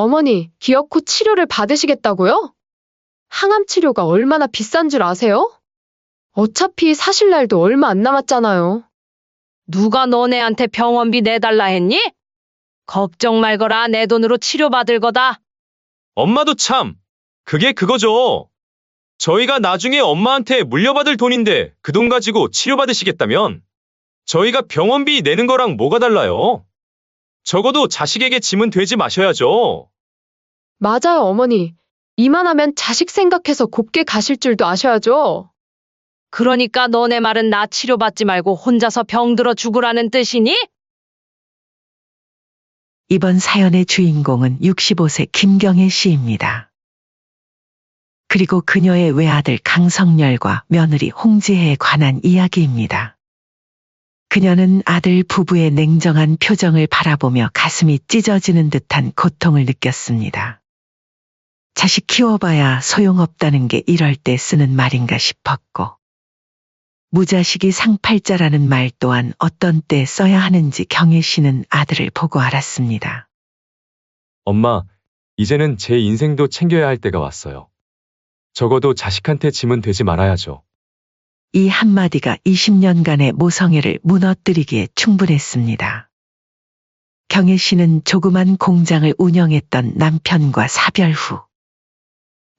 어머니, 기어코 치료를 받으시겠다고요? 항암 치료가 얼마나 비싼 줄 아세요? 어차피 사실 날도 얼마 안 남았잖아요. 누가 너네한테 병원비 내달라 했니? 걱정 말거라. 내 돈으로 치료받을 거다. 엄마도 참, 그게 그거죠. 저희가 나중에 엄마한테 물려받을 돈인데 그 돈 가지고 치료받으시겠다면 저희가 병원비 내는 거랑 뭐가 달라요? 적어도 자식에게 짐은 되지 마셔야죠. 맞아요, 어머니. 이만하면 자식 생각해서 곱게 가실 줄도 아셔야죠. 그러니까 너네 말은 나 치료받지 말고 혼자서 병들어 죽으라는 뜻이니? 이번 사연의 주인공은 65세 김경애 씨입니다. 그리고 그녀의 외아들 강성열과 며느리 홍지혜에 관한 이야기입니다. 그녀는 아들 부부의 냉정한 표정을 바라보며 가슴이 찢어지는 듯한 고통을 느꼈습니다. 자식 키워봐야 소용없다는 게 이럴 때 쓰는 말인가 싶었고, 무자식이 상팔자라는 말 또한 어떤 때 써야 하는지 경혜 씨는 아들을 보고 알았습니다. 엄마, 이제는 제 인생도 챙겨야 할 때가 왔어요. 적어도 자식한테 짐은 되지 말아야죠. 이 한마디가 20년간의 모성애를 무너뜨리기에 충분했습니다. 경혜 씨는 조그만 공장을 운영했던 남편과 사별 후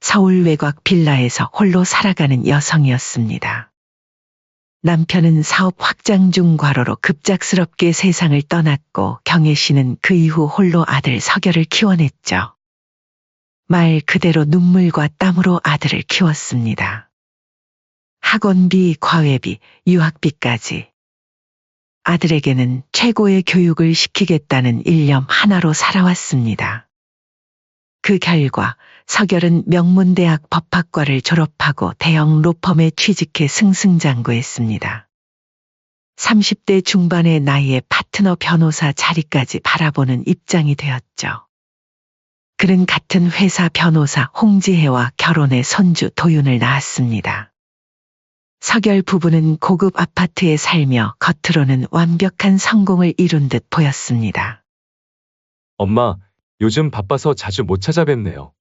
서울 외곽 빌라에서 홀로 살아가는 여성이었습니다. 남편은 사업 확장 중 과로로 급작스럽게 세상을 떠났고 경혜 씨는 그 이후 홀로 아들 석열을 키워냈죠. 말 그대로 눈물과 땀으로 아들을 키웠습니다. 학원비, 과외비, 유학비까지. 아들에게는 최고의 교육을 시키겠다는 일념 하나로 살아왔습니다. 그 결과 석열은 명문대학 법학과를 졸업하고 대형 로펌에 취직해 승승장구했습니다. 30대 중반의 나이에 파트너 변호사 자리까지 바라보는 입장이 되었죠. 그는 같은 회사 변호사 홍지혜와 결혼해 손주 도윤을 낳았습니다. 석열 부부는 고급 아파트에 살며 겉으로는 완벽한 성공을 이룬 듯 보였습니다. 엄마, 요즘 바빠서 자주 못 찾아뵙네요.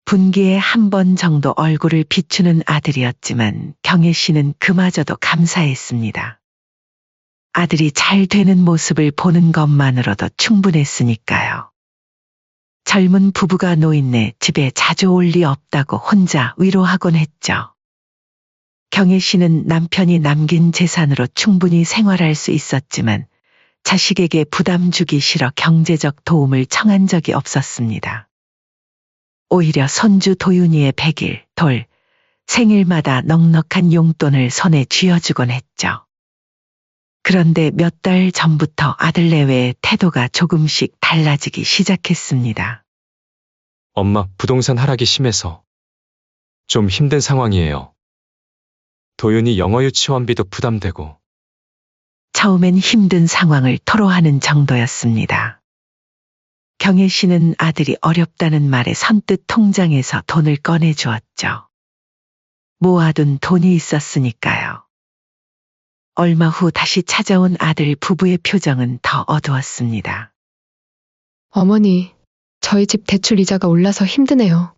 분기에 한 번 정도 얼굴을 비추는 아들이었지만 경혜 씨는 그마저도 감사했습니다. 아들이 잘 되는 모습을 보는 것만으로도 충분했으니까요. 젊은 부부가 노인네 집에 자주 올 리 없다고 혼자 위로하곤 했죠. 경혜 씨는 남편이 남긴 재산으로 충분히 생활할 수 있었지만 자식에게 부담 주기 싫어 경제적 도움을 청한 적이 없었습니다. 오히려 손주 도윤이의 100일, 돌, 생일마다 넉넉한 용돈을 손에 쥐어주곤 했죠. 그런데 몇 달 전부터 아들 내외의 태도가 조금씩 달라지기 시작했습니다. 엄마, 부동산 하락이 심해서 좀 힘든 상황이에요. 도윤이 영어 유치원비도 부담되고. 처음엔 힘든 상황을 토로하는 정도였습니다. 경혜 씨는 아들이 어렵다는 말에 선뜻 통장에서 돈을 꺼내주었죠. 모아둔 돈이 있었으니까요. 얼마 후 다시 찾아온 아들 부부의 표정은 더 어두웠습니다. 어머니, 저희 집 대출 이자가 올라서 힘드네요.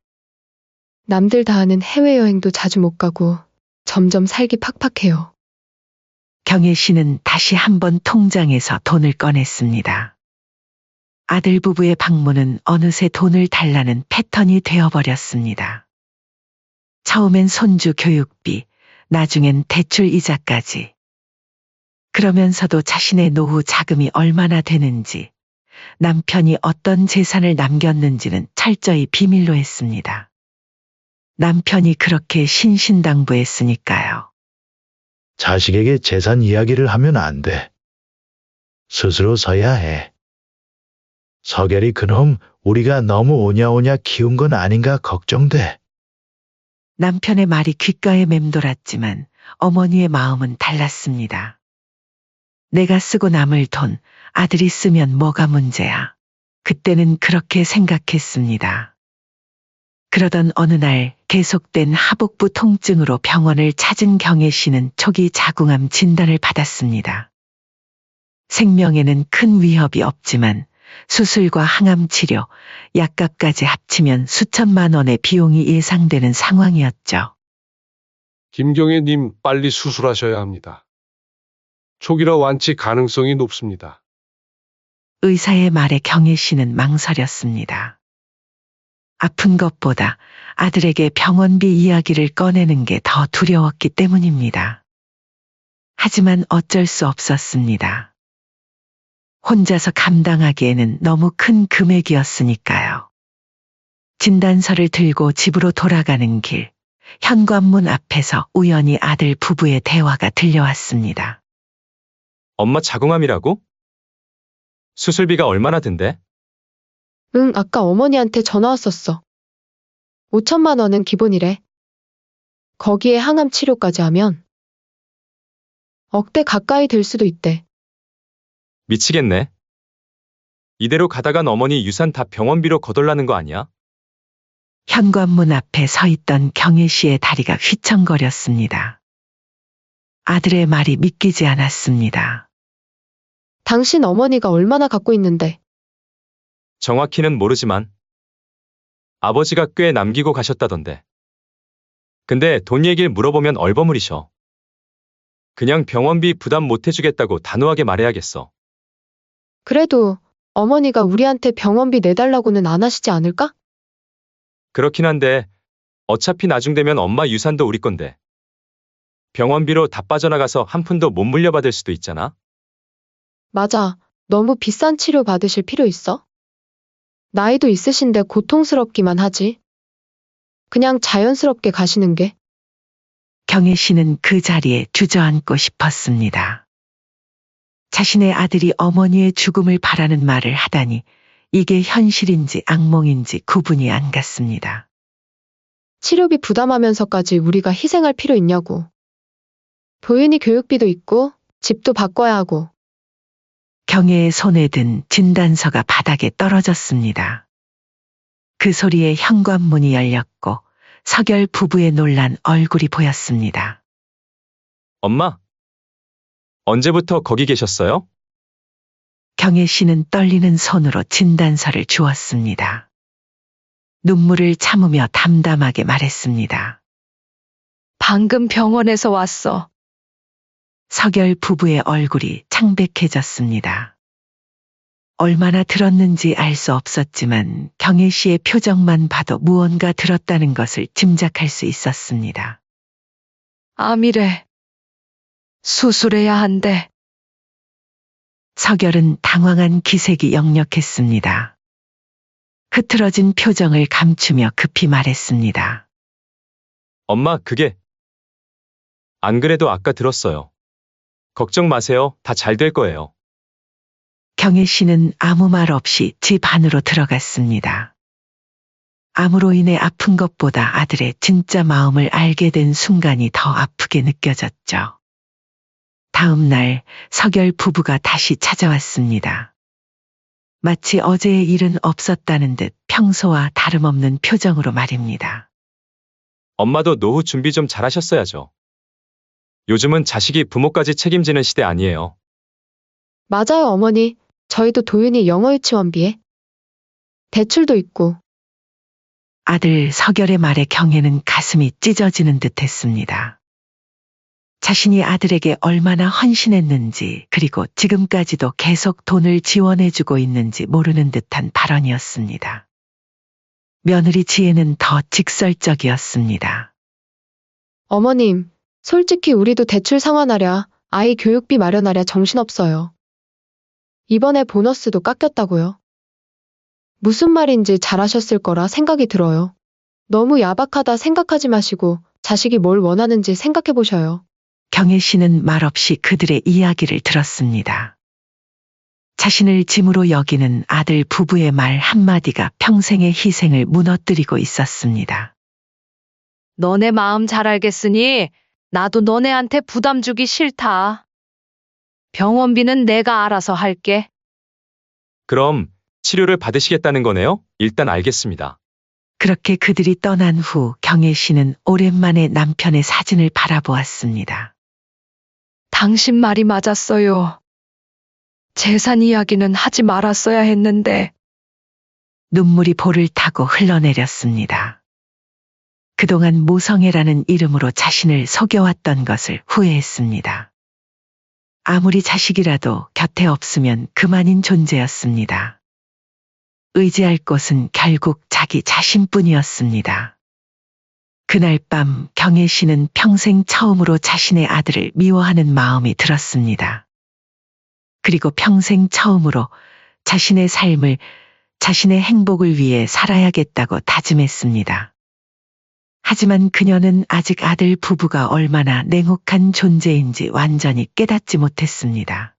남들 다 하는 해외여행도 자주 못 가고 점점 살기 팍팍해요. 경혜 씨는 다시 한번 통장에서 돈을 꺼냈습니다. 아들 부부의 방문은 어느새 돈을 달라는 패턴이 되어버렸습니다. 처음엔 손주 교육비, 나중엔 대출 이자까지. 그러면서도 자신의 노후 자금이 얼마나 되는지, 남편이 어떤 재산을 남겼는지는 철저히 비밀로 했습니다. 남편이 그렇게 신신당부했으니까요. 자식에게 재산 이야기를 하면 안 돼. 스스로 서야 해. 석열이 그놈 우리가 너무 오냐오냐 키운 건 아닌가 걱정돼. 남편의 말이 귓가에 맴돌았지만 어머니의 마음은 달랐습니다. 내가 쓰고 남을 돈 아들이 쓰면 뭐가 문제야. 그때는 그렇게 생각했습니다. 그러던 어느 날 계속된 하복부 통증으로 병원을 찾은 경혜 씨는 초기 자궁암 진단을 받았습니다. 생명에는 큰 위협이 없지만 수술과 항암 치료, 약값까지 합치면 수천만 원의 비용이 예상되는 상황이었죠. 김경애님 빨리 수술하셔야 합니다. 초기라 완치 가능성이 높습니다. 의사의 말에 경혜 씨는 망설였습니다. 아픈 것보다 아들에게 병원비 이야기를 꺼내는 게 더 두려웠기 때문입니다. 하지만 어쩔 수 없었습니다. 혼자서 감당하기에는 너무 큰 금액이었으니까요. 진단서를 들고 집으로 돌아가는 길, 현관문 앞에서 우연히 아들 부부의 대화가 들려왔습니다. 엄마 자궁암이라고? 수술비가 얼마나 든대? 응, 아까 어머니한테 전화 왔었어. 5천만 원은 기본이래. 거기에 항암 치료까지 하면 억대 가까이 될 수도 있대. 미치겠네. 이대로 가다간 어머니 유산 다 병원비로 거덜나는 거 아니야? 현관문 앞에 서 있던 경혜 씨의 다리가 휘청거렸습니다. 아들의 말이 믿기지 않았습니다. 당신 어머니가 얼마나 갖고 있는데. 정확히는 모르지만 아버지가 꽤 남기고 가셨다던데. 근데 돈 얘기를 물어보면 얼버무리셔. 그냥 병원비 부담 못 해주겠다고 단호하게 말해야겠어. 그래도 어머니가 우리한테 병원비 내달라고는 안 하시지 않을까? 그렇긴 한데 어차피 나중 되면 엄마 유산도 우리 건데. 병원비로 다 빠져나가서 한 푼도 못 물려받을 수도 있잖아. 맞아. 너무 비싼 치료 받으실 필요 있어? 나이도 있으신데 고통스럽기만 하지. 그냥 자연스럽게 가시는 게. 경혜 씨는 그 자리에 주저앉고 싶었습니다. 자신의 아들이 어머니의 죽음을 바라는 말을 하다니 이게 현실인지 악몽인지 구분이 안 갔습니다. 치료비 부담하면서까지 우리가 희생할 필요 있냐고. 도윤이 교육비도 있고 집도 바꿔야 하고. 경혜의 손에 든 진단서가 바닥에 떨어졌습니다. 그 소리에 현관문이 열렸고 서결 부부의 놀란 얼굴이 보였습니다. 엄마, 언제부터 거기 계셨어요? 경혜 씨는 떨리는 손으로 진단서를 주었습니다. 눈물을 참으며 담담하게 말했습니다. 방금 병원에서 왔어. 서결 부부의 얼굴이 창백해졌습니다. 얼마나 들었는지 알 수 없었지만 경혜 씨의 표정만 봐도 무언가 들었다는 것을 짐작할 수 있었습니다. 암이래. 수술해야 한대. 서결은 당황한 기색이 역력했습니다. 흐트러진 표정을 감추며 급히 말했습니다. 엄마, 그게. 안 그래도 아까 들었어요. 걱정 마세요. 다 잘 될 거예요. 경혜 씨는 아무 말 없이 집 안으로 들어갔습니다. 암으로 인해 아픈 것보다 아들의 진짜 마음을 알게 된 순간이 더 아프게 느껴졌죠. 다음 날 서결 부부가 다시 찾아왔습니다. 마치 어제의 일은 없었다는 듯 평소와 다름없는 표정으로 말입니다. 엄마도 노후 준비 좀 잘하셨어야죠. 요즘은 자식이 부모까지 책임지는 시대 아니에요. 맞아요, 어머니. 저희도 도윤이 영어 유치원비에 대출도 있고. 아들 서결의 말에 경혜는 가슴이 찢어지는 듯 했습니다. 자신이 아들에게 얼마나 헌신했는지 그리고 지금까지도 계속 돈을 지원해주고 있는지 모르는 듯한 발언이었습니다. 며느리 지혜는 더 직설적이었습니다. 어머님, 솔직히 우리도 대출 상환하랴, 아이 교육비 마련하랴 정신없어요. 이번에 보너스도 깎였다고요. 무슨 말인지 잘하셨을 거라 생각이 들어요. 너무 야박하다 생각하지 마시고 자식이 뭘 원하는지 생각해 보셔요. 경혜 씨는 말없이 그들의 이야기를 들었습니다. 자신을 짐으로 여기는 아들 부부의 말 한마디가 평생의 희생을 무너뜨리고 있었습니다. 너네 마음 잘 알겠으니 나도 너네한테 부담 주기 싫다. 병원비는 내가 알아서 할게. 그럼 치료를 받으시겠다는 거네요? 일단 알겠습니다. 그렇게 그들이 떠난 후 경혜 씨는 오랜만에 남편의 사진을 바라보았습니다. 당신 말이 맞았어요. 재산 이야기는 하지 말았어야 했는데. 눈물이 볼을 타고 흘러내렸습니다. 그동안 모성애라는 이름으로 자신을 속여왔던 것을 후회했습니다. 아무리 자식이라도 곁에 없으면 그만인 존재였습니다. 의지할 곳은 결국 자기 자신뿐이었습니다. 그날 밤 경혜 씨는 평생 처음으로 자신의 아들을 미워하는 마음이 들었습니다. 그리고 평생 처음으로 자신의 삶을, 자신의 행복을 위해 살아야겠다고 다짐했습니다. 하지만 그녀는 아직 아들 부부가 얼마나 냉혹한 존재인지 완전히 깨닫지 못했습니다.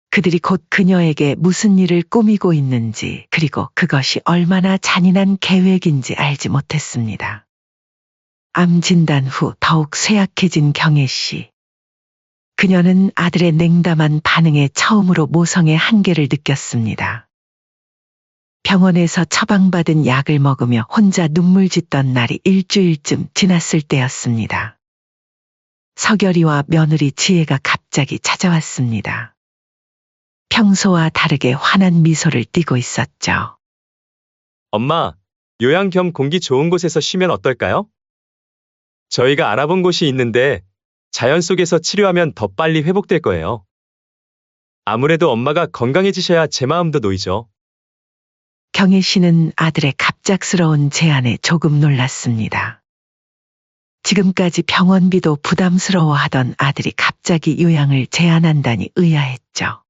그들이 곧 그녀에게 무슨 일을 꾸미고 있는지, 그리고 그것이 얼마나 잔인한 계획인지 알지 못했습니다. 암 진단 후 더욱 쇠약해진 경혜 씨. 그녀는 아들의 냉담한 반응에 처음으로 모성의 한계를 느꼈습니다. 병원에서 처방받은 약을 먹으며 혼자 눈물 짓던 날이 일주일쯤 지났을 때였습니다. 서결이와 며느리 지혜가 갑자기 찾아왔습니다. 평소와 다르게 환한 미소를 띠고 있었죠. 엄마, 요양 겸 공기 좋은 곳에서 쉬면 어떨까요? 저희가 알아본 곳이 있는데 자연 속에서 치료하면 더 빨리 회복될 거예요. 아무래도 엄마가 건강해지셔야 제 마음도 놓이죠. 경혜 씨는 아들의 갑작스러운 제안에 조금 놀랐습니다. 지금까지 병원비도 부담스러워하던 아들이 갑자기 요양을 제안한다니 의아했죠.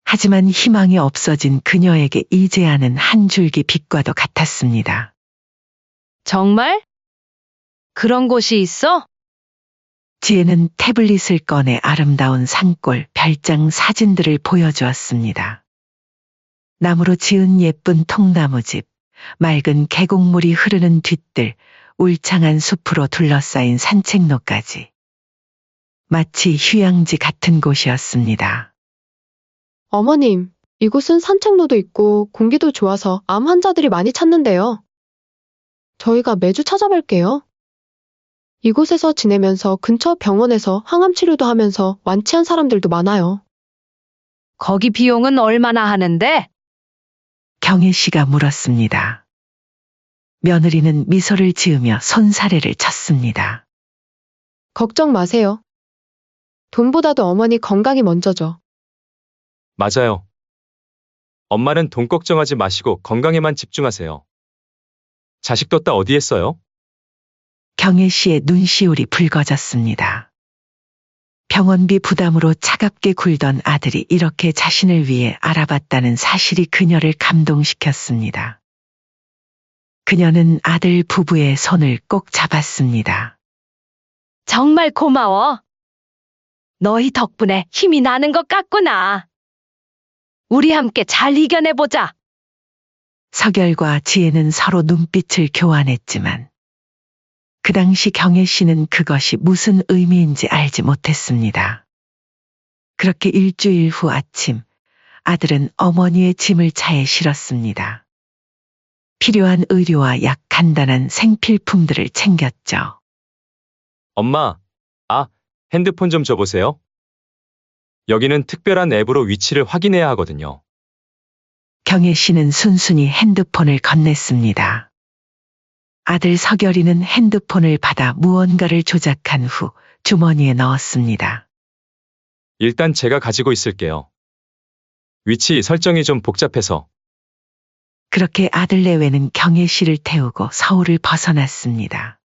하지만 희망이 없어진 그녀에게 이 제안은 한 줄기 빛과도 같았습니다. 정말? 그런 곳이 있어? 지혜는 태블릿을 꺼내 아름다운 산골, 별장 사진들을 보여주었습니다. 나무로 지은 예쁜 통나무집, 맑은 계곡물이 흐르는 뒷뜰, 울창한 숲으로 둘러싸인 산책로까지. 마치 휴양지 같은 곳이었습니다. 어머님, 이곳은 산책로도 있고 공기도 좋아서 암 환자들이 많이 찾는데요. 저희가 매주 찾아뵐게요. 이곳에서 지내면서 근처 병원에서 항암 치료도 하면서 완치한 사람들도 많아요. 거기 비용은 얼마나 하는데? 경혜 씨가 물었습니다. 며느리는 미소를 지으며 손사래를 쳤습니다. 걱정 마세요. 돈보다도 어머니 건강이 먼저죠. 맞아요. 엄마는 돈 걱정하지 마시고 건강에만 집중하세요. 자식 뒀다 어디 했어요? 경혜 씨의 눈시울이 붉어졌습니다. 병원비 부담으로 차갑게 굴던 아들이 이렇게 자신을 위해 알아봤다는 사실이 그녀를 감동시켰습니다. 그녀는 아들 부부의 손을 꼭 잡았습니다. 정말 고마워. 너희 덕분에 힘이 나는 것 같구나. 우리 함께 잘 이겨내보자. 서결과 지혜는 서로 눈빛을 교환했지만 그 당시 경혜 씨는 그것이 무슨 의미인지 알지 못했습니다. 그렇게 일주일 후 아침, 아들은 어머니의 짐을 차에 실었습니다. 필요한 의료와 약, 간단한 생필품들을 챙겼죠. 엄마, 핸드폰 좀 줘보세요. 여기는 특별한 앱으로 위치를 확인해야 하거든요. 경혜 씨는 순순히 핸드폰을 건넸습니다. 아들 서결이는 핸드폰을 받아 무언가를 조작한 후 주머니에 넣었습니다. 일단 제가 가지고 있을게요. 위치 설정이 좀 복잡해서. 그렇게 아들 내외는 경혜 씨를 태우고 서울을 벗어났습니다.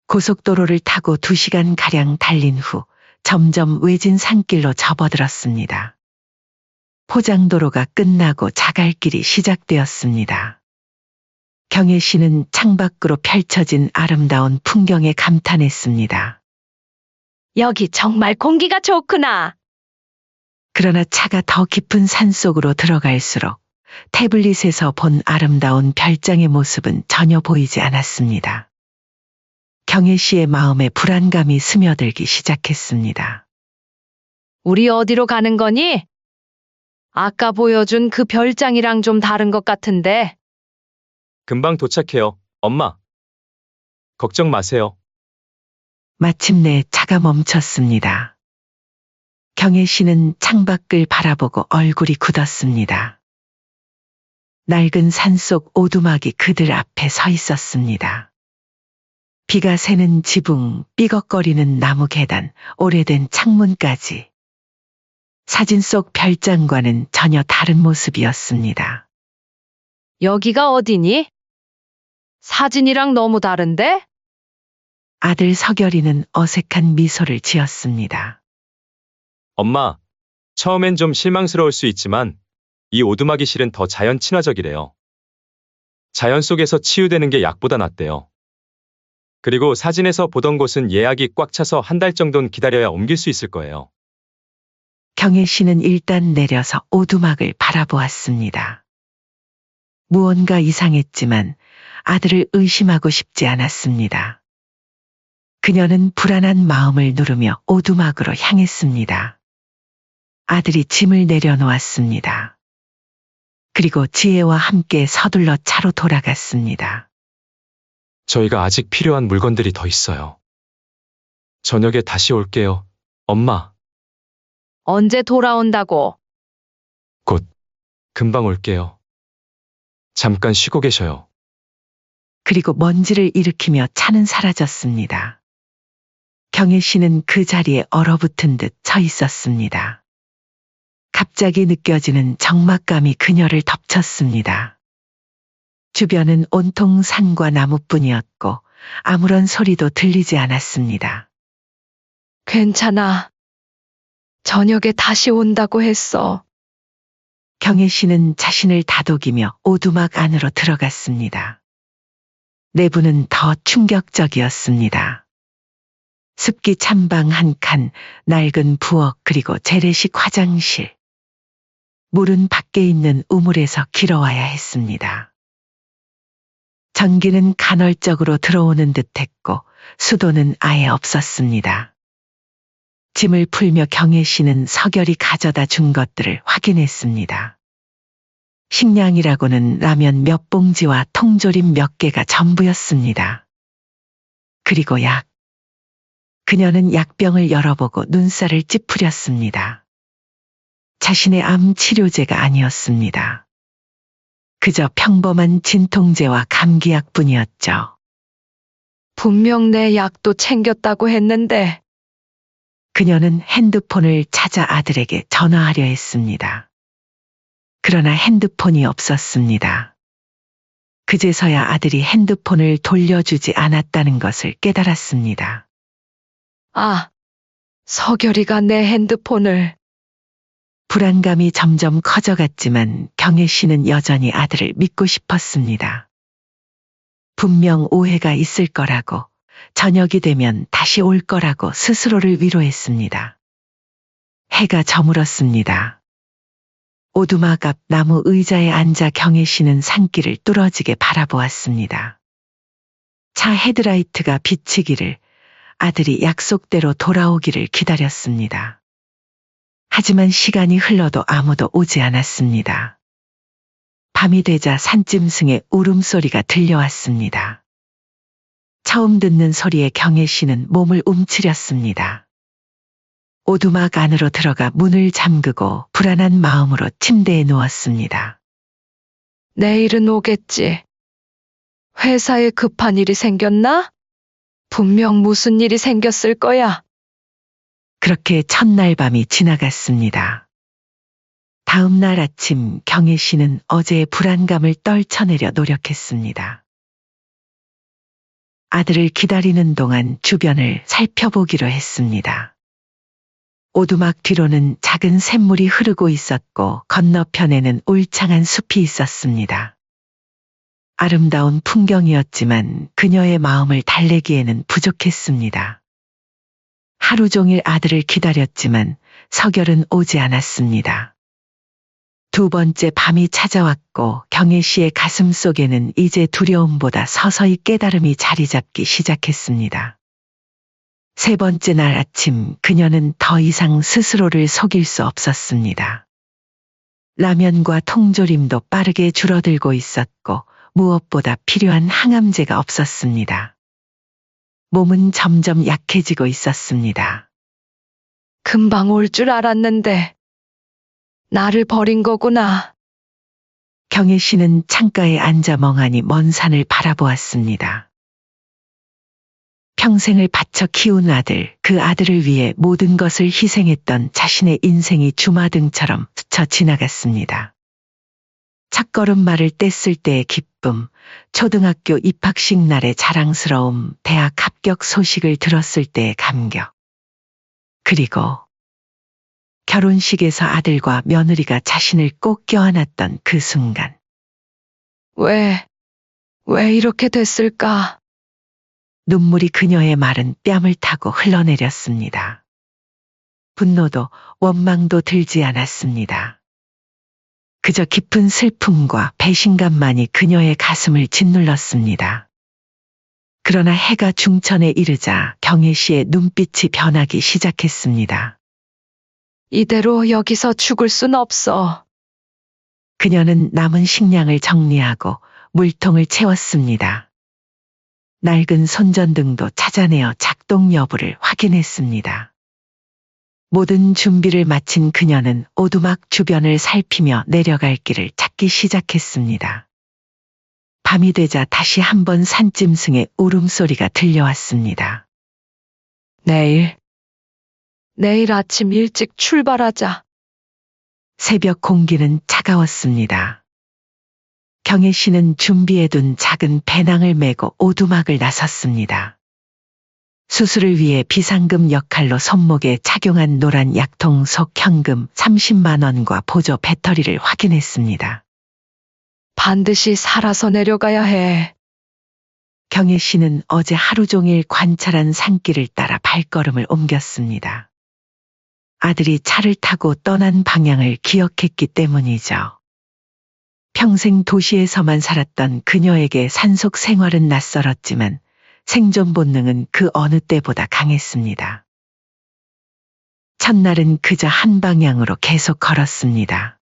고속도로를 타고 2시간가량 달린 후 점점 외진 산길로 접어들었습니다. 포장도로가 끝나고 자갈길이 시작되었습니다. 경혜 씨는 창밖으로 펼쳐진 아름다운 풍경에 감탄했습니다. 여기 정말 공기가 좋구나. 그러나 차가 더 깊은 산속으로 들어갈수록 태블릿에서 본 아름다운 별장의 모습은 전혀 보이지 않았습니다. 경혜 씨의 마음에 불안감이 스며들기 시작했습니다. 우리 어디로 가는 거니? 아까 보여준 그 별장이랑 좀 다른 것 같은데. 금방 도착해요, 엄마. 걱정 마세요. 마침내 차가 멈췄습니다. 경혜 씨는 창밖을 바라보고 얼굴이 굳었습니다. 낡은 산속 오두막이 그들 앞에 서 있었습니다. 비가 새는 지붕, 삐걱거리는 나무 계단, 오래된 창문까지. 사진 속 별장과는 전혀 다른 모습이었습니다. 여기가 어디니? 사진이랑 너무 다른데? 아들 서결이는 어색한 미소를 지었습니다. 엄마, 처음엔 좀 실망스러울 수 있지만 이 오두막이 실은 더 자연 친화적이래요. 자연 속에서 치유되는 게 약보다 낫대요. 그리고 사진에서 보던 곳은 예약이 꽉 차서 한 달 정도는 기다려야 옮길 수 있을 거예요. 경혜 씨는 일단 내려서 오두막을 바라보았습니다. 무언가 이상했지만 아들을 의심하고 싶지 않았습니다. 그녀는 불안한 마음을 누르며 오두막으로 향했습니다. 아들이 짐을 내려놓았습니다. 그리고 지혜와 함께 서둘러 차로 돌아갔습니다. 저희가 아직 필요한 물건들이 더 있어요. 저녁에 다시 올게요. 엄마, 언제 돌아온다고? 금방 올게요. 잠깐 쉬고 계셔요. 그리고 먼지를 일으키며 차는 사라졌습니다. 경혜 씨는 그 자리에 얼어붙은 듯 서 있었습니다. 갑자기 느껴지는 적막감이 그녀를 덮쳤습니다. 주변은 온통 산과 나무뿐이었고 아무런 소리도 들리지 않았습니다. 괜찮아. 저녁에 다시 온다고 했어. 경혜 씨는 자신을 다독이며 오두막 안으로 들어갔습니다. 내부는 더 충격적이었습니다. 습기 찬방 한 칸, 낡은 부엌 그리고 재래식 화장실. 물은 밖에 있는 우물에서 길어와야 했습니다. 전기는 간헐적으로 들어오는 듯했고 수도는 아예 없었습니다. 짐을 풀며 경혜 씨는 서결이 가져다 준 것들을 확인했습니다. 식량이라고는 라면 몇 봉지와 통조림 몇 개가 전부였습니다. 그리고 약. 그녀는 약병을 열어보고 눈살을 찌푸렸습니다. 자신의 암 치료제가 아니었습니다. 그저 평범한 진통제와 감기약뿐이었죠. 분명 내 약도 챙겼다고 했는데. 그녀는 핸드폰을 찾아 아들에게 전화하려 했습니다. 그러나 핸드폰이 없었습니다. 그제서야 아들이 핸드폰을 돌려주지 않았다는 것을 깨달았습니다. 아, 서결이가 내 핸드폰을. 불안감이 점점 커져갔지만 경혜 씨는 여전히 아들을 믿고 싶었습니다. 분명 오해가 있을 거라고, 저녁이 되면 다시 올 거라고 스스로를 위로했습니다. 해가 저물었습니다. 오두막 앞 나무 의자에 앉아 경혜 씨는 산길을 뚫어지게 바라보았습니다. 차 헤드라이트가 비치기를, 아들이 약속대로 돌아오기를 기다렸습니다. 하지만 시간이 흘러도 아무도 오지 않았습니다. 밤이 되자 산짐승의 울음소리가 들려왔습니다. 처음 듣는 소리에 경혜 씨는 몸을 움츠렸습니다. 오두막 안으로 들어가 문을 잠그고 불안한 마음으로 침대에 누웠습니다. 내일은 오겠지. 회사에 급한 일이 생겼나? 분명 무슨 일이 생겼을 거야. 그렇게 첫날 밤이 지나갔습니다. 다음 날 아침 경혜 씨는 어제의 불안감을 떨쳐내려 노력했습니다. 아들을 기다리는 동안 주변을 살펴보기로 했습니다. 오두막 뒤로는 작은 샘물이 흐르고 있었고 건너편에는 울창한 숲이 있었습니다. 아름다운 풍경이었지만 그녀의 마음을 달래기에는 부족했습니다. 하루 종일 아들을 기다렸지만 서결은 오지 않았습니다. 두 번째 밤이 찾아왔고 경혜 씨의 가슴 속에는 이제 두려움보다 서서히 깨달음이 자리 잡기 시작했습니다. 세 번째 날 아침 그녀는 더 이상 스스로를 속일 수 없었습니다. 라면과 통조림도 빠르게 줄어들고 있었고 무엇보다 필요한 항암제가 없었습니다. 몸은 점점 약해지고 있었습니다. 금방 올 줄 알았는데 나를 버린 거구나. 경혜 씨는 창가에 앉아 멍하니 먼 산을 바라보았습니다. 평생을 바쳐 키운 아들, 그 아들을 위해 모든 것을 희생했던 자신의 인생이 주마등처럼 스쳐 지나갔습니다. 첫걸음말을 뗐을 때의 기쁨, 초등학교 입학식 날의 자랑스러움, 대학 합격 소식을 들었을 때의 감격. 그리고 결혼식에서 아들과 며느리가 자신을 꼭 껴안았던 그 순간. 왜 이렇게 됐을까? 눈물이 그녀의 마른 뺨을 타고 흘러내렸습니다. 분노도 원망도 들지 않았습니다. 그저 깊은 슬픔과 배신감만이 그녀의 가슴을 짓눌렀습니다. 그러나 해가 중천에 이르자 경혜 씨의 눈빛이 변하기 시작했습니다. 이대로 여기서 죽을 순 없어. 그녀는 남은 식량을 정리하고 물통을 채웠습니다. 낡은 손전등도 찾아내어 작동 여부를 확인했습니다. 모든 준비를 마친 그녀는 오두막 주변을 살피며 내려갈 길을 찾기 시작했습니다. 밤이 되자 다시 한번 산짐승의 울음소리가 들려왔습니다. 내일 아침 일찍 출발하자. 새벽 공기는 차가웠습니다. 경혜 씨는 준비해둔 작은 배낭을 메고 오두막을 나섰습니다. 수술을 위해 비상금 역할로 손목에 착용한 노란 약통 속 현금 30만 원과 보조 배터리를 확인했습니다. 반드시 살아서 내려가야 해. 경혜 씨는 어제 하루 종일 관찰한 산길을 따라 발걸음을 옮겼습니다. 아들이 차를 타고 떠난 방향을 기억했기 때문이죠. 평생 도시에서만 살았던 그녀에게 산속 생활은 낯설었지만 생존 본능은 그 어느 때보다 강했습니다. 첫날은 그저 한 방향으로 계속 걸었습니다.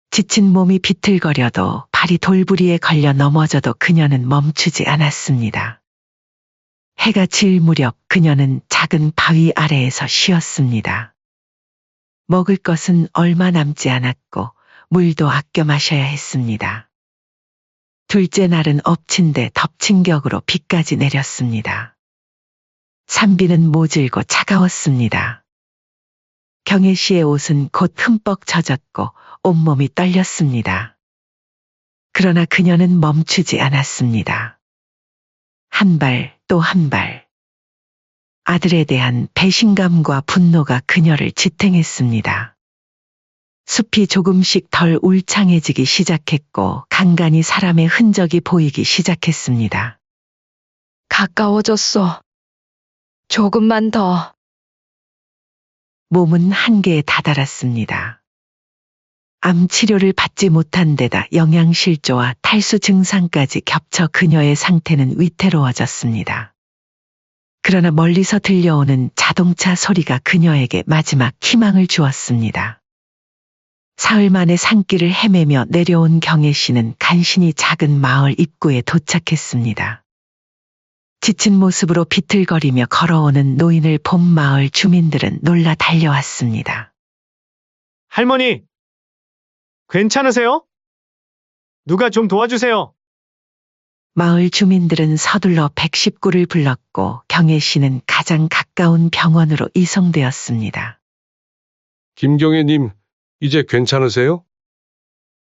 지친 몸이 비틀거려도 발이 돌부리에 걸려 넘어져도 그녀는 멈추지 않았습니다. 해가 질 무렵 그녀는 작은 바위 아래에서 쉬었습니다. 먹을 것은 얼마 남지 않았고 물도 아껴 마셔야 했습니다. 둘째 날은 엎친 데 덮친 격으로 비까지 내렸습니다. 산비는 모질고 차가웠습니다. 경혜 씨의 옷은 곧 흠뻑 젖었고 온몸이 떨렸습니다. 그러나 그녀는 멈추지 않았습니다. 한 발 또 한 발. 아들에 대한 배신감과 분노가 그녀를 지탱했습니다. 숲이 조금씩 덜 울창해지기 시작했고 간간히 사람의 흔적이 보이기 시작했습니다. 가까워졌어. 조금만 더. 몸은 한계에 다다랐습니다. 암 치료를 받지 못한 데다 영양실조와 탈수 증상까지 겹쳐 그녀의 상태는 위태로워졌습니다. 그러나 멀리서 들려오는 자동차 소리가 그녀에게 마지막 희망을 주었습니다. 사흘 만에 산길을 헤매며 내려온 경혜 씨는 간신히 작은 마을 입구에 도착했습니다. 지친 모습으로 비틀거리며 걸어오는 노인을 본 마을 주민들은 놀라 달려왔습니다. 할머니, 괜찮으세요? 누가 좀 도와주세요. 마을 주민들은 서둘러 119를 불렀고 경혜 씨는 가장 가까운 병원으로 이송되었습니다. 김경애님, 이제 괜찮으세요?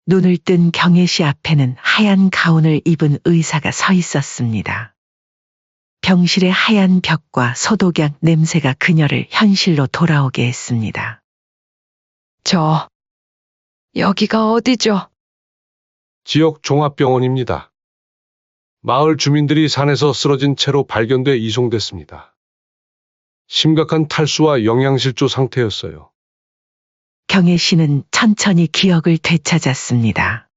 눈을 뜬 경혜 씨 앞에는 하얀 가운을 입은 의사가 서 있었습니다. 병실의 하얀 벽과 소독약 냄새가 그녀를 현실로 돌아오게 했습니다. 여기가 어디죠? 지역 종합병원입니다. 마을 주민들이 산에서 쓰러진 채로 발견돼 이송됐습니다. 심각한 탈수와 영양실조 상태였어요. 경혜 씨는 천천히 기억을 되찾았습니다.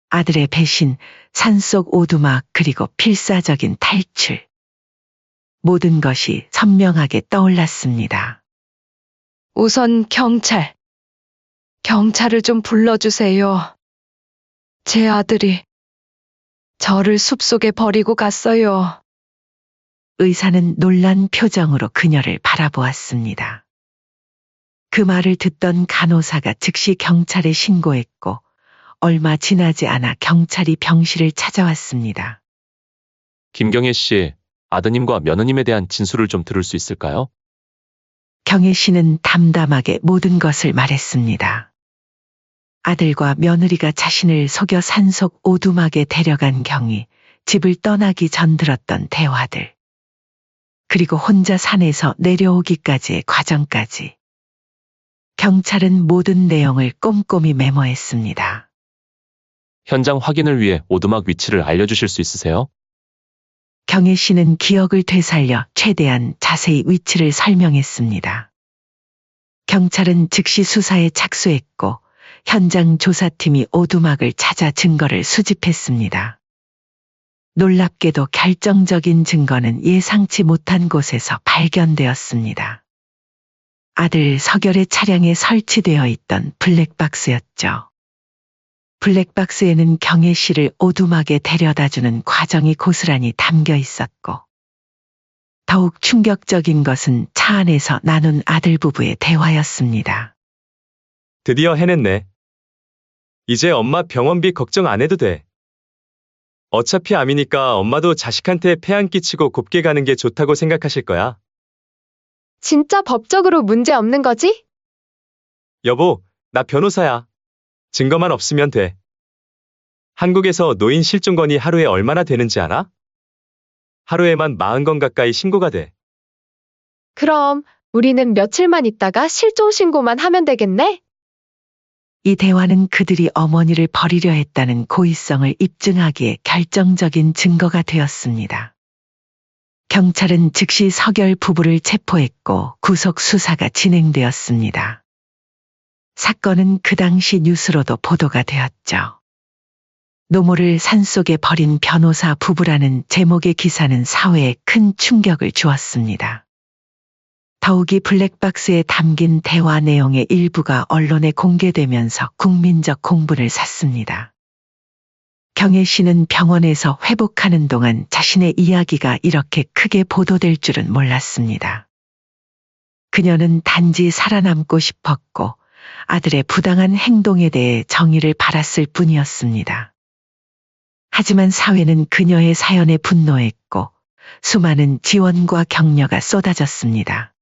아들의 배신, 산속 오두막 그리고 필사적인 탈출. 모든 것이 선명하게 떠올랐습니다. 우선 경찰을 좀 불러주세요. 제 아들이 저를 숲속에 버리고 갔어요. 의사는 놀란 표정으로 그녀를 바라보았습니다. 그 말을 듣던 간호사가 즉시 경찰에 신고했고 얼마 지나지 않아 경찰이 병실을 찾아왔습니다. 김경애 씨, 아드님과 며느님에 대한 진술을 좀 들을 수 있을까요? 경혜 씨는 담담하게 모든 것을 말했습니다. 아들과 며느리가 자신을 속여 산속 오두막에 데려간 경위, 집을 떠나기 전 들었던 대화들, 그리고 혼자 산에서 내려오기까지의 과정까지. 경찰은 모든 내용을 꼼꼼히 메모했습니다. 현장 확인을 위해 오두막 위치를 알려주실 수 있으세요? 경혜 씨는 기억을 되살려 최대한 자세히 위치를 설명했습니다. 경찰은 즉시 수사에 착수했고 현장 조사팀이 오두막을 찾아 증거를 수집했습니다. 놀랍게도 결정적인 증거는 예상치 못한 곳에서 발견되었습니다. 아들 서결의 차량에 설치되어 있던 블랙박스였죠. 블랙박스에는 경혜 씨를 오두막에 데려다주는 과정이 고스란히 담겨 있었고, 더욱 충격적인 것은 차 안에서 나눈 아들 부부의 대화였습니다. 드디어 해냈네. 이제 엄마 병원비 걱정 안 해도 돼. 어차피 암이니까 엄마도 자식한테 폐 안 끼치고 곱게 가는 게 좋다고 생각하실 거야. 진짜 법적으로 문제 없는 거지? 여보, 나 변호사야. 증거만 없으면 돼. 한국에서 노인 실종 건이 하루에 얼마나 되는지 알아? 하루에만 40건 가까이 신고가 돼. 그럼 우리는 며칠만 있다가 실종 신고만 하면 되겠네? 이 대화는 그들이 어머니를 버리려 했다는 고의성을 입증하기에 결정적인 증거가 되었습니다. 경찰은 즉시 서결 부부를 체포했고 구속 수사가 진행되었습니다. 사건은 그 당시 뉴스로도 보도가 되었죠. 노모를 산속에 버린 변호사 부부라는 제목의 기사는 사회에 큰 충격을 주었습니다. 더욱이 블랙박스에 담긴 대화 내용의 일부가 언론에 공개되면서 국민적 공분을 샀습니다. 경혜 씨는 병원에서 회복하는 동안 자신의 이야기가 이렇게 크게 보도될 줄은 몰랐습니다. 그녀는 단지 살아남고 싶었고 아들의 부당한 행동에 대해 정의를 바랐을 뿐이었습니다. 하지만 사회는 그녀의 사연에 분노했고 수많은 지원과 격려가 쏟아졌습니다.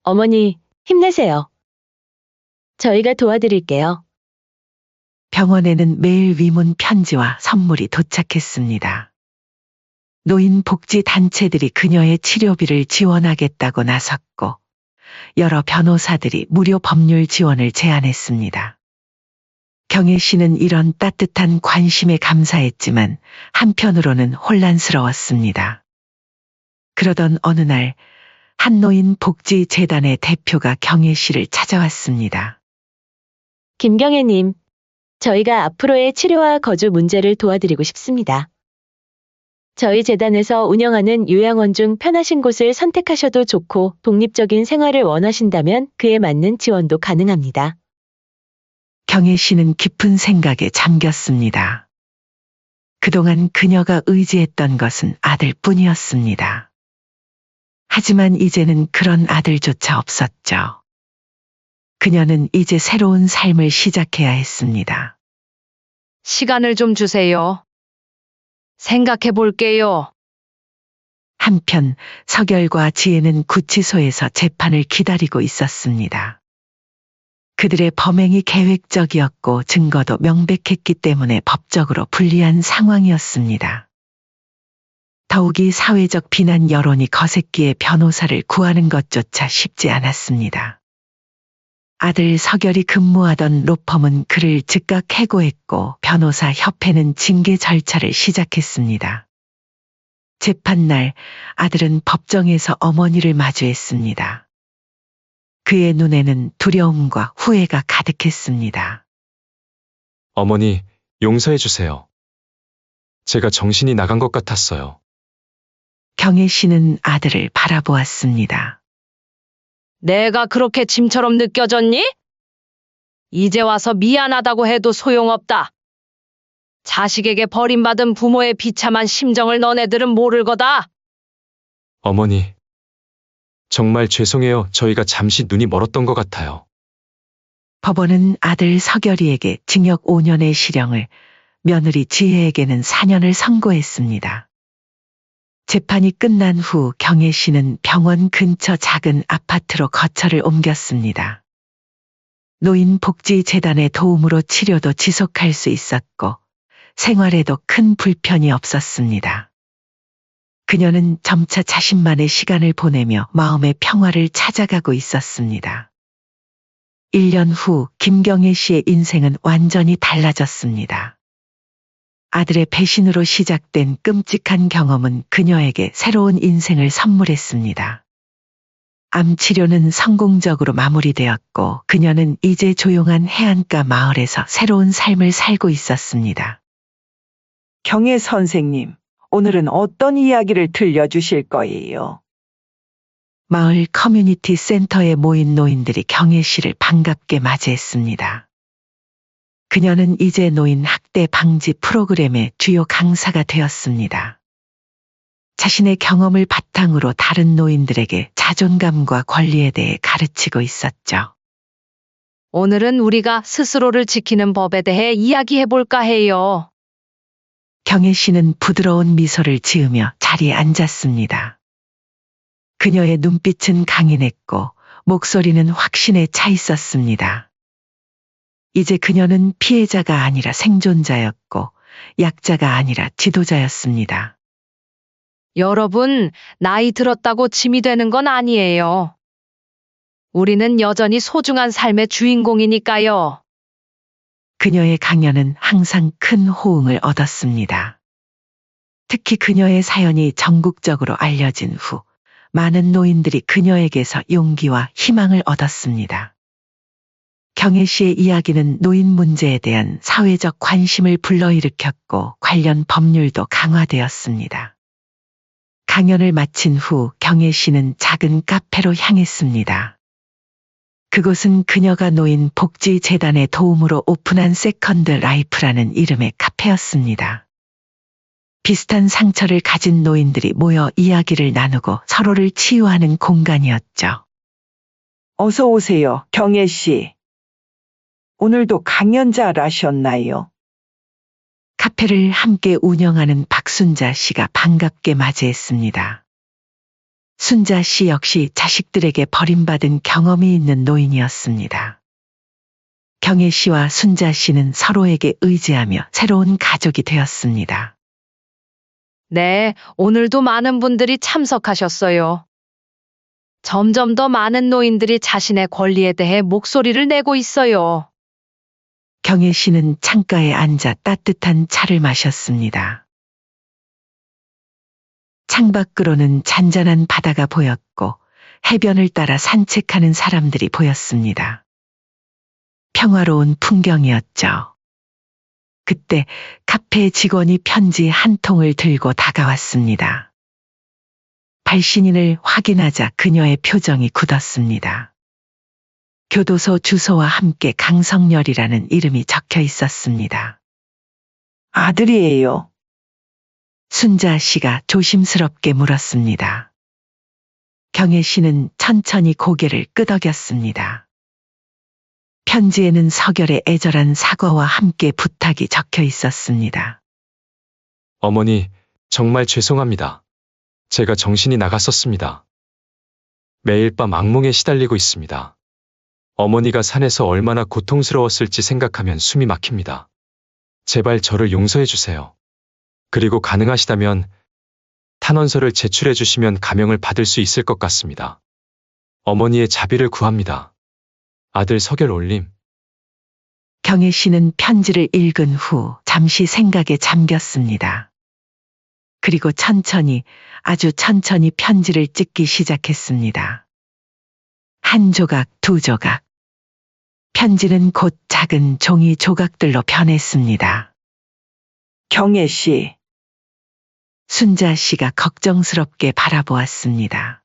어머니, 힘내세요. 저희가 도와드릴게요. 병원에는 매일 위문 편지와 선물이 도착했습니다. 노인 복지 단체들이 그녀의 치료비를 지원하겠다고 나섰고 여러 변호사들이 무료 법률 지원을 제안했습니다. 경혜 씨는 이런 따뜻한 관심에 감사했지만 한편으로는 혼란스러웠습니다. 그러던 어느 날 한노인 복지재단의 대표가 경혜 씨를 찾아왔습니다. 김경애님, 저희가 앞으로의 치료와 거주 문제를 도와드리고 싶습니다. 저희 재단에서 운영하는 요양원 중 편하신 곳을 선택하셔도 좋고 독립적인 생활을 원하신다면 그에 맞는 지원도 가능합니다. 경혜 씨는 깊은 생각에 잠겼습니다. 그동안 그녀가 의지했던 것은 아들뿐이었습니다. 하지만 이제는 그런 아들조차 없었죠. 그녀는 이제 새로운 삶을 시작해야 했습니다. 시간을 좀 주세요. 생각해 볼게요. 한편 서결과 지혜는 구치소에서 재판을 기다리고 있었습니다. 그들의 범행이 계획적이었고 증거도 명백했기 때문에 법적으로 불리한 상황이었습니다. 더욱이 사회적 비난 여론이 거셌기에 변호사를 구하는 것조차 쉽지 않았습니다. 아들 서결이 근무하던 로펌은 그를 즉각 해고했고 변호사 협회는 징계 절차를 시작했습니다. 재판날 아들은 법정에서 어머니를 마주했습니다. 그의 눈에는 두려움과 후회가 가득했습니다. 어머니, 용서해 주세요. 제가 정신이 나간 것 같았어요. 경혜 씨는 아들을 바라보았습니다. 내가 그렇게 짐처럼 느껴졌니? 이제 와서 미안하다고 해도 소용없다. 자식에게 버림받은 부모의 비참한 심정을 너네들은 모를 거다. 어머니, 정말 죄송해요. 저희가 잠시 눈이 멀었던 것 같아요. 법원은 아들 서결이에게 징역 5년의 실형을, 며느리 지혜에게는 4년을 선고했습니다. 재판이 끝난 후 경혜 씨는 병원 근처 작은 아파트로 거처를 옮겼습니다. 노인복지재단의 도움으로 치료도 지속할 수 있었고 생활에도 큰 불편이 없었습니다. 그녀는 점차 자신만의 시간을 보내며 마음의 평화를 찾아가고 있었습니다. 1년 후 김경혜 씨의 인생은 완전히 달라졌습니다. 아들의 배신으로 시작된 끔찍한 경험은 그녀에게 새로운 인생을 선물했습니다. 암 치료는 성공적으로 마무리되었고 그녀는 이제 조용한 해안가 마을에서 새로운 삶을 살고 있었습니다. 경혜 선생님, 오늘은 어떤 이야기를 들려주실 거예요? 마을 커뮤니티 센터에 모인 노인들이 경혜 씨를 반갑게 맞이했습니다. 그녀는 이제 노인 학대 방지 프로그램의 주요 강사가 되었습니다. 자신의 경험을 바탕으로 다른 노인들에게 자존감과 권리에 대해 가르치고 있었죠. 오늘은 우리가 스스로를 지키는 법에 대해 이야기해 볼까 해요. 경혜 씨는 부드러운 미소를 지으며 자리에 앉았습니다. 그녀의 눈빛은 강인했고 목소리는 확신에 차 있었습니다. 이제 그녀는 피해자가 아니라 생존자였고 약자가 아니라 지도자였습니다. 여러분, 나이 들었다고 짐이 되는 건 아니에요. 우리는 여전히 소중한 삶의 주인공이니까요. 그녀의 강연은 항상 큰 호응을 얻었습니다. 특히 그녀의 사연이 전국적으로 알려진 후 많은 노인들이 그녀에게서 용기와 희망을 얻었습니다. 경혜 씨의 이야기는 노인 문제에 대한 사회적 관심을 불러일으켰고 관련 법률도 강화되었습니다. 강연을 마친 후 경혜 씨는 작은 카페로 향했습니다. 그곳은 그녀가 노인 복지재단의 도움으로 오픈한 세컨드 라이프라는 이름의 카페였습니다. 비슷한 상처를 가진 노인들이 모여 이야기를 나누고 서로를 치유하는 공간이었죠. 어서 오세요, 경혜 씨. 오늘도 강연자라셨나요? 카페를 함께 운영하는 박순자 씨가 반갑게 맞이했습니다. 순자 씨 역시 자식들에게 버림받은 경험이 있는 노인이었습니다. 경혜 씨와 순자 씨는 서로에게 의지하며 새로운 가족이 되었습니다. 네, 오늘도 많은 분들이 참석하셨어요. 점점 더 많은 노인들이 자신의 권리에 대해 목소리를 내고 있어요. 경혜 씨는 창가에 앉아 따뜻한 차를 마셨습니다. 창밖으로는 잔잔한 바다가 보였고 해변을 따라 산책하는 사람들이 보였습니다. 평화로운 풍경이었죠. 그때 카페 직원이 편지 한 통을 들고 다가왔습니다. 발신인을 확인하자 그녀의 표정이 굳었습니다. 교도소 주소와 함께 강성열이라는 이름이 적혀 있었습니다. 아들이에요. 순자 씨가 조심스럽게 물었습니다. 경혜 씨는 천천히 고개를 끄덕였습니다. 편지에는 서결의 애절한 사과와 함께 부탁이 적혀 있었습니다. 어머니, 정말 죄송합니다. 제가 정신이 나갔었습니다. 매일 밤 악몽에 시달리고 있습니다. 어머니가 산에서 얼마나 고통스러웠을지 생각하면 숨이 막힙니다. 제발 저를 용서해 주세요. 그리고 가능하시다면 탄원서를 제출해 주시면 감형을 받을 수 있을 것 같습니다. 어머니의 자비를 구합니다. 아들 서결 올림. 경혜 씨는 편지를 읽은 후 잠시 생각에 잠겼습니다. 그리고 천천히, 아주 천천히 편지를 찍기 시작했습니다. 한 조각, 두 조각. 편지는 곧 작은 종이 조각들로 변했습니다. 경혜 씨, 순자 씨가 걱정스럽게 바라보았습니다.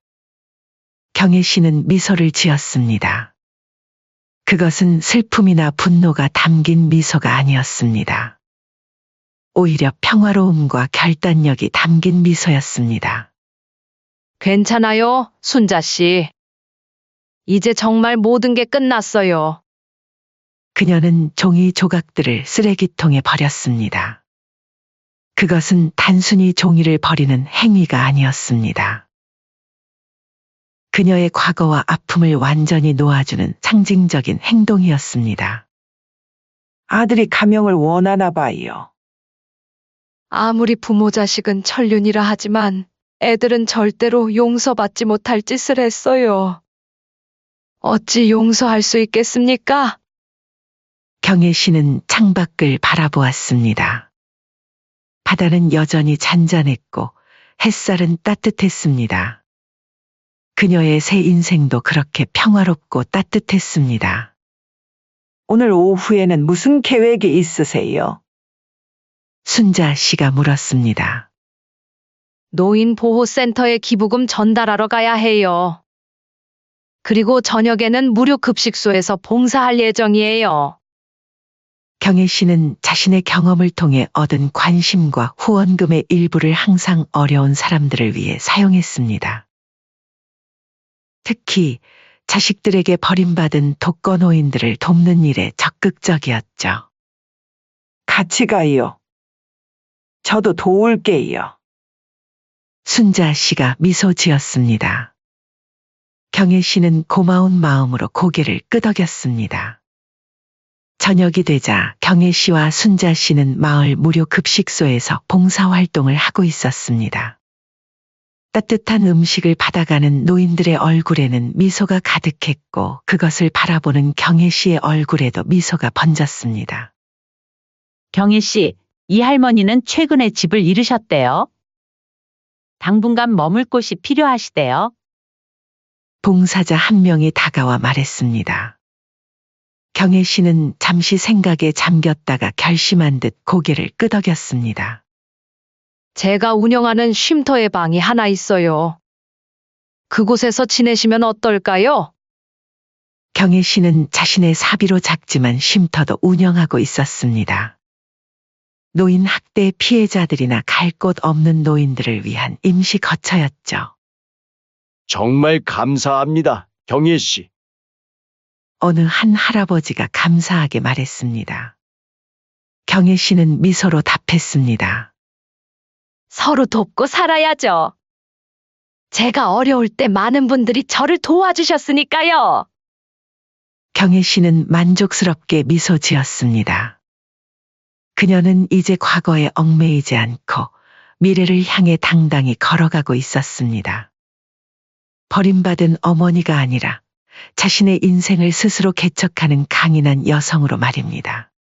경혜 씨는 미소를 지었습니다. 그것은 슬픔이나 분노가 담긴 미소가 아니었습니다. 오히려 평화로움과 결단력이 담긴 미소였습니다. 괜찮아요, 순자 씨. 이제 정말 모든 게 끝났어요. 그녀는 종이 조각들을 쓰레기통에 버렸습니다. 그것은 단순히 종이를 버리는 행위가 아니었습니다. 그녀의 과거와 아픔을 완전히 놓아주는 상징적인 행동이었습니다. 아들이 가명을 원하나 봐요. 아무리 부모 자식은 천륜이라 하지만 애들은 절대로 용서받지 못할 짓을 했어요. 어찌 용서할 수 있겠습니까? 경혜 씨는 창밖을 바라보았습니다. 바다는 여전히 잔잔했고 햇살은 따뜻했습니다. 그녀의 새 인생도 그렇게 평화롭고 따뜻했습니다. 오늘 오후에는 무슨 계획이 있으세요? 순자 씨가 물었습니다. 노인보호센터에 기부금 전달하러 가야 해요. 그리고 저녁에는 무료 급식소에서 봉사할 예정이에요. 경혜 씨는 자신의 경험을 통해 얻은 관심과 후원금의 일부를 항상 어려운 사람들을 위해 사용했습니다. 특히 자식들에게 버림받은 독거노인들을 돕는 일에 적극적이었죠. 같이 가요. 저도 도울게요. 순자 씨가 미소 지었습니다. 경혜 씨는 고마운 마음으로 고개를 끄덕였습니다. 저녁이 되자 경혜 씨와 순자 씨는 마을 무료 급식소에서 봉사활동을 하고 있었습니다. 따뜻한 음식을 받아가는 노인들의 얼굴에는 미소가 가득했고 그것을 바라보는 경혜 씨의 얼굴에도 미소가 번졌습니다. 경혜 씨, 이 할머니는 최근에 집을 잃으셨대요. 당분간 머물 곳이 필요하시대요. 봉사자 한 명이 다가와 말했습니다. 경혜 씨는 잠시 생각에 잠겼다가 결심한 듯 고개를 끄덕였습니다. 제가 운영하는 쉼터의 방이 하나 있어요. 그곳에서 지내시면 어떨까요? 경혜 씨는 자신의 사비로 작지만 쉼터도 운영하고 있었습니다. 노인 학대 피해자들이나 갈 곳 없는 노인들을 위한 임시 거처였죠. 정말 감사합니다, 경혜 씨. 어느 한 할아버지가 감사하게 말했습니다. 경혜 씨는 미소로 답했습니다. 서로 돕고 살아야죠. 제가 어려울 때 많은 분들이 저를 도와주셨으니까요. 경혜 씨는 만족스럽게 미소 지었습니다. 그녀는 이제 과거에 얽매이지 않고 미래를 향해 당당히 걸어가고 있었습니다. 버림받은 어머니가 아니라 자신의 인생을 스스로 개척하는 강인한 여성으로 말입니다.